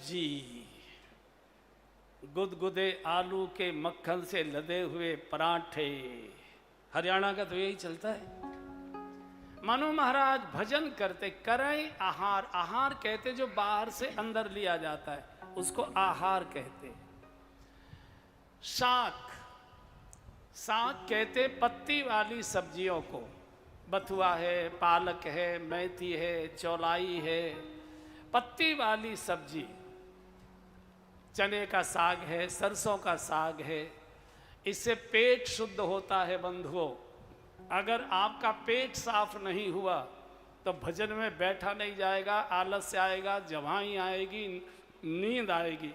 सब्जी, गुदगुदे आलू के मक्खन से लदे हुए पराठे। हरियाणा का तो यही चलता है। मनु महाराज भजन करते, करें आहार। आहार कहते जो बाहर से अंदर लिया जाता है उसको आहार कहते। शाक, साग कहते पत्ती वाली सब्जियों को। बथुआ है, पालक है, मेथी है, चौलाई है, पत्ती वाली सब्जी। चने का साग है, सरसों का साग है। इससे पेट शुद्ध होता है बंधुओं। अगर आपका पेट साफ नहीं हुआ तो भजन में बैठा नहीं जाएगा, आलस्य आएगा, जवाई आएगी, नींद आएगी।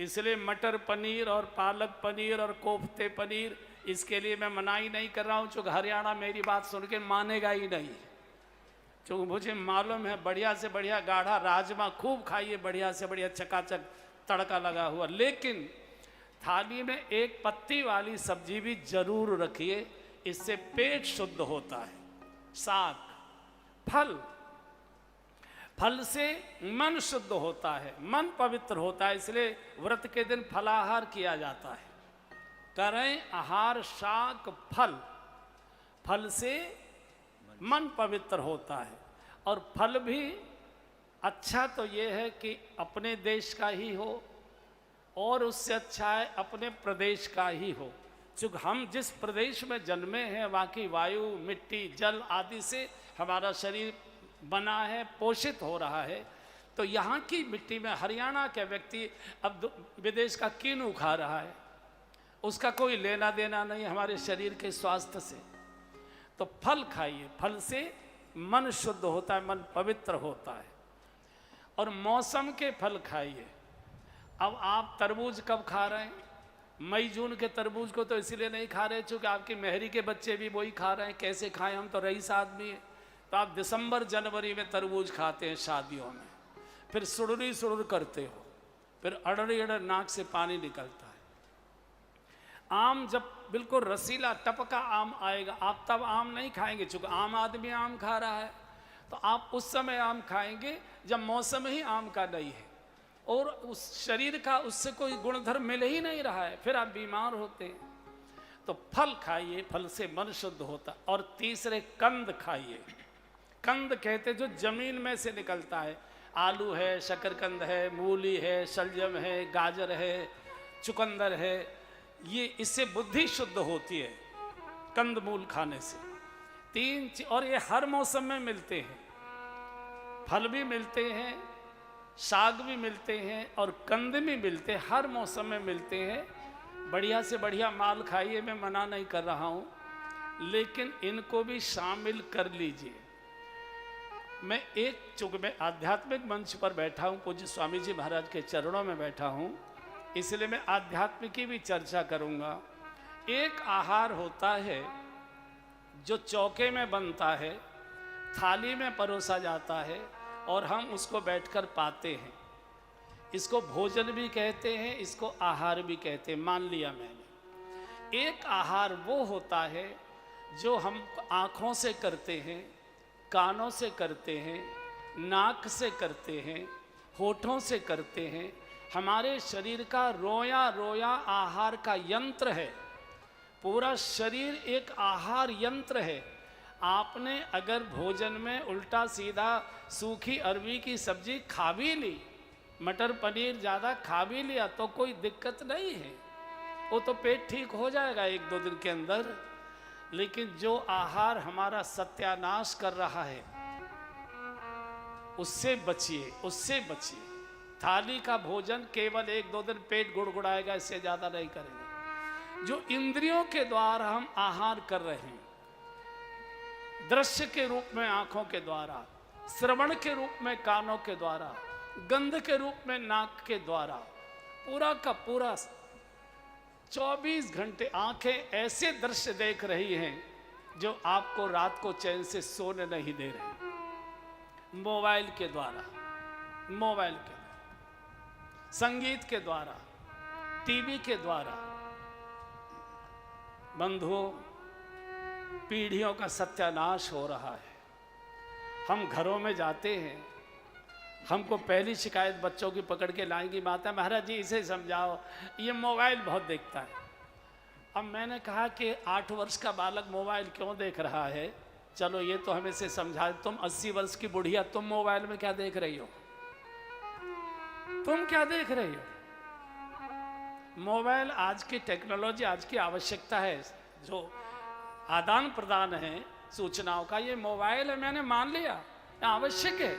इसलिए मटर पनीर और पालक पनीर और कोफ्ते पनीर, इसके लिए मैं मनाही नहीं कर रहा हूँ, चूँकि हरियाणा मेरी बात सुन के मानेगा ही नहीं। चूँकि मुझे मालूम है बढ़िया से बढ़िया गाढ़ा राजमा खूब खाइए, बढ़िया से बढ़िया चकाचक तड़का लगा हुआ, लेकिन थाली में एक पत्ती वाली सब्जी भी जरूर रखिए, इससे पेट शुद्ध होता है। साग, फल, फल से मन शुद्ध होता है, मन पवित्र होता है, इसलिए व्रत के दिन फलाहार किया जाता है। करें आहार शाक फल, फल से मन पवित्र होता है। और फल भी अच्छा तो ये है कि अपने देश का ही हो, और उससे अच्छा है अपने प्रदेश का ही हो। चूँकि हम जिस प्रदेश में जन्मे हैं वहाँ की वायु, मिट्टी, जल आदि से हमारा शरीर बना है, पोषित हो रहा है। तो यहाँ की मिट्टी में हरियाणा के व्यक्ति अब विदेश का कीनू खा रहा है, उसका कोई लेना देना नहीं हमारे शरीर के स्वास्थ्य से। तो फल खाइए, फल से मन शुद्ध होता है, मन पवित्र होता है। और मौसम के फल खाइए। अब आप तरबूज कब खा रहे हैं? मई जून के तरबूज को तो इसीलिए नहीं खा रहे चूँकि आपकी मेहरी के बच्चे भी वही खा रहे हैं। कैसे खाएं, हम तो रईस आदमी हैं। तो आप दिसंबर जनवरी में तरबूज खाते हैं शादियों में, फिर सुड़री सुड़र करते हो, फिर अड़ड़ी अड़र नाक से पानी निकलता है। आम जब बिल्कुल रसीला टपका आम आएगा, आप तब आम नहीं खाएंगे, चूँकि आम आदमी आम खा रहा है। तो आप उस समय आम खाएंगे जब मौसम ही आम का नहीं है और उस शरीर का उससे कोई गुणधर्म मिल ही नहीं रहा है, फिर आप बीमार होते हैं। तो फल खाइए, फल से मन शुद्ध होता। और तीसरे कंद खाइए। कंद कहते जो जमीन में से निकलता है। आलू है, शकरकंद है, मूली है, शलजम है, गाजर है, चुकंदर है। ये इससे बुद्धि शुद्ध होती है कंद मूल खाने से। और ये हर मौसम में मिलते हैं, फल भी मिलते हैं, साग भी मिलते हैं और कंद भी मिलते हैं, हर मौसम में मिलते हैं। बढ़िया से बढ़िया माल खाइए, मैं मना नहीं कर रहा हूँ, लेकिन इनको भी शामिल कर लीजिए। मैं चूँकि मैं आध्यात्मिक मंच पर बैठा हूँ, पूज्य स्वामी जी महाराज के चरणों में बैठा हूँ, इसलिए मैं आध्यात्मिक की भी चर्चा करूँगा। एक आहार होता है जो चौके में बनता है, थाली में परोसा जाता है और हम उसको बैठकर पाते हैं। इसको भोजन भी कहते हैं, इसको आहार भी कहते हैं। मान लिया मैंने। एक आहार वो होता है जो हम आँखों से करते हैं, कानों से करते हैं, नाक से करते हैं, होठों से करते हैं। हमारे शरीर का रोया रोया आहार का यंत्र है। पूरा शरीर एक आहार यंत्र है। आपने अगर भोजन में उल्टा सीधा सूखी अरवी की सब्जी खा भी ली, मटर पनीर ज़्यादा खा भी लिया, तो कोई दिक्कत नहीं है, वो तो पेट ठीक हो जाएगा 1-2 दिन के अंदर। लेकिन जो आहार हमारा सत्यानाश कर रहा है, उससे बचिए, उससे बचिए। थाली का भोजन केवल 1-2 दिन पेट गुड़गुड़ाएगा, इससे ज़्यादा नहीं करेंगे। जो इंद्रियों के द्वारा हम आहार कर रहे हैं, दृश्य के रूप में आंखों के द्वारा, श्रवण के रूप में कानों के द्वारा, गंध के रूप में नाक के द्वारा, पूरा का पूरा 24 घंटे आंखें ऐसे दृश्य देख रही हैं जो आपको रात को चैन से सोने नहीं दे रहे। मोबाइल के द्वारा, संगीत के द्वारा, टीवी के द्वारा। बंधुओं, पीढ़ियों का सत्यानाश हो रहा है। हम घरों में जाते हैं, हमको पहली शिकायत बच्चों की पकड़ के लाएंगी, माता महाराज जी इसे समझाओ, ये मोबाइल बहुत देखता है। अब मैंने कहा कि 8 वर्ष का बालक मोबाइल क्यों देख रहा है, चलो ये तो हमें से समझा। तुम 80 वर्ष की बुढ़िया, तुम मोबाइल में क्या देख रही हो? तुम क्या देख रही हो? मोबाइल आज की टेक्नोलॉजी, आज की आवश्यकता है, जो आदान प्रदान है सूचनाओं का, ये मोबाइल है, मैंने मान लिया आवश्यक है।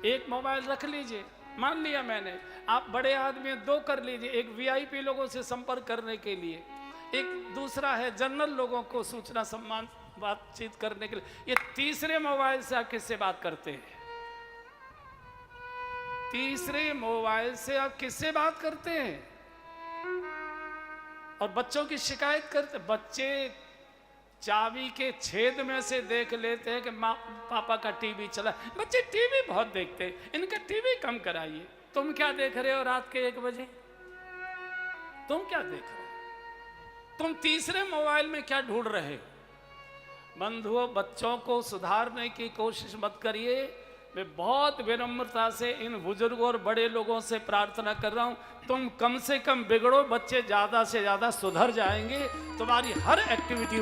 एक मोबाइल रख लीजिए, मान लिया मैंने। आप बड़े आदमी 2 कर लीजिए, एक वीआईपी लोगों से संपर्क करने के लिए, एक दूसरा है जनरल लोगों को सूचना सम्मान बातचीत करने के लिए। ये तीसरे मोबाइल से आप किससे बात करते हैं? तीसरे मोबाइल से आप किससे बात करते हैं? और बच्चों की शिकायत करते, बच्चे चाबी के छेद में से देख लेते हैं कि माँ पापा का टीवी चला। बच्चे टीवी बहुत देखते हैं, इनका टीवी कम कराइए। तुम क्या देख रहे हो रात के 1 बजे? तुम क्या देख रहे हो? तुम तीसरे मोबाइल में क्या ढूंढ रहे हो? बंधुओं, बच्चों को सुधारने की कोशिश मत करिए। मैं बहुत विनम्रता से इन बुजुर्गों और बड़े लोगों से प्रार्थना कर रहा हूं, तुम कम से कम बिगड़ो, बच्चे ज्यादा से ज्यादा सुधर जाएंगे। तुम्हारी हर एक्टिविटी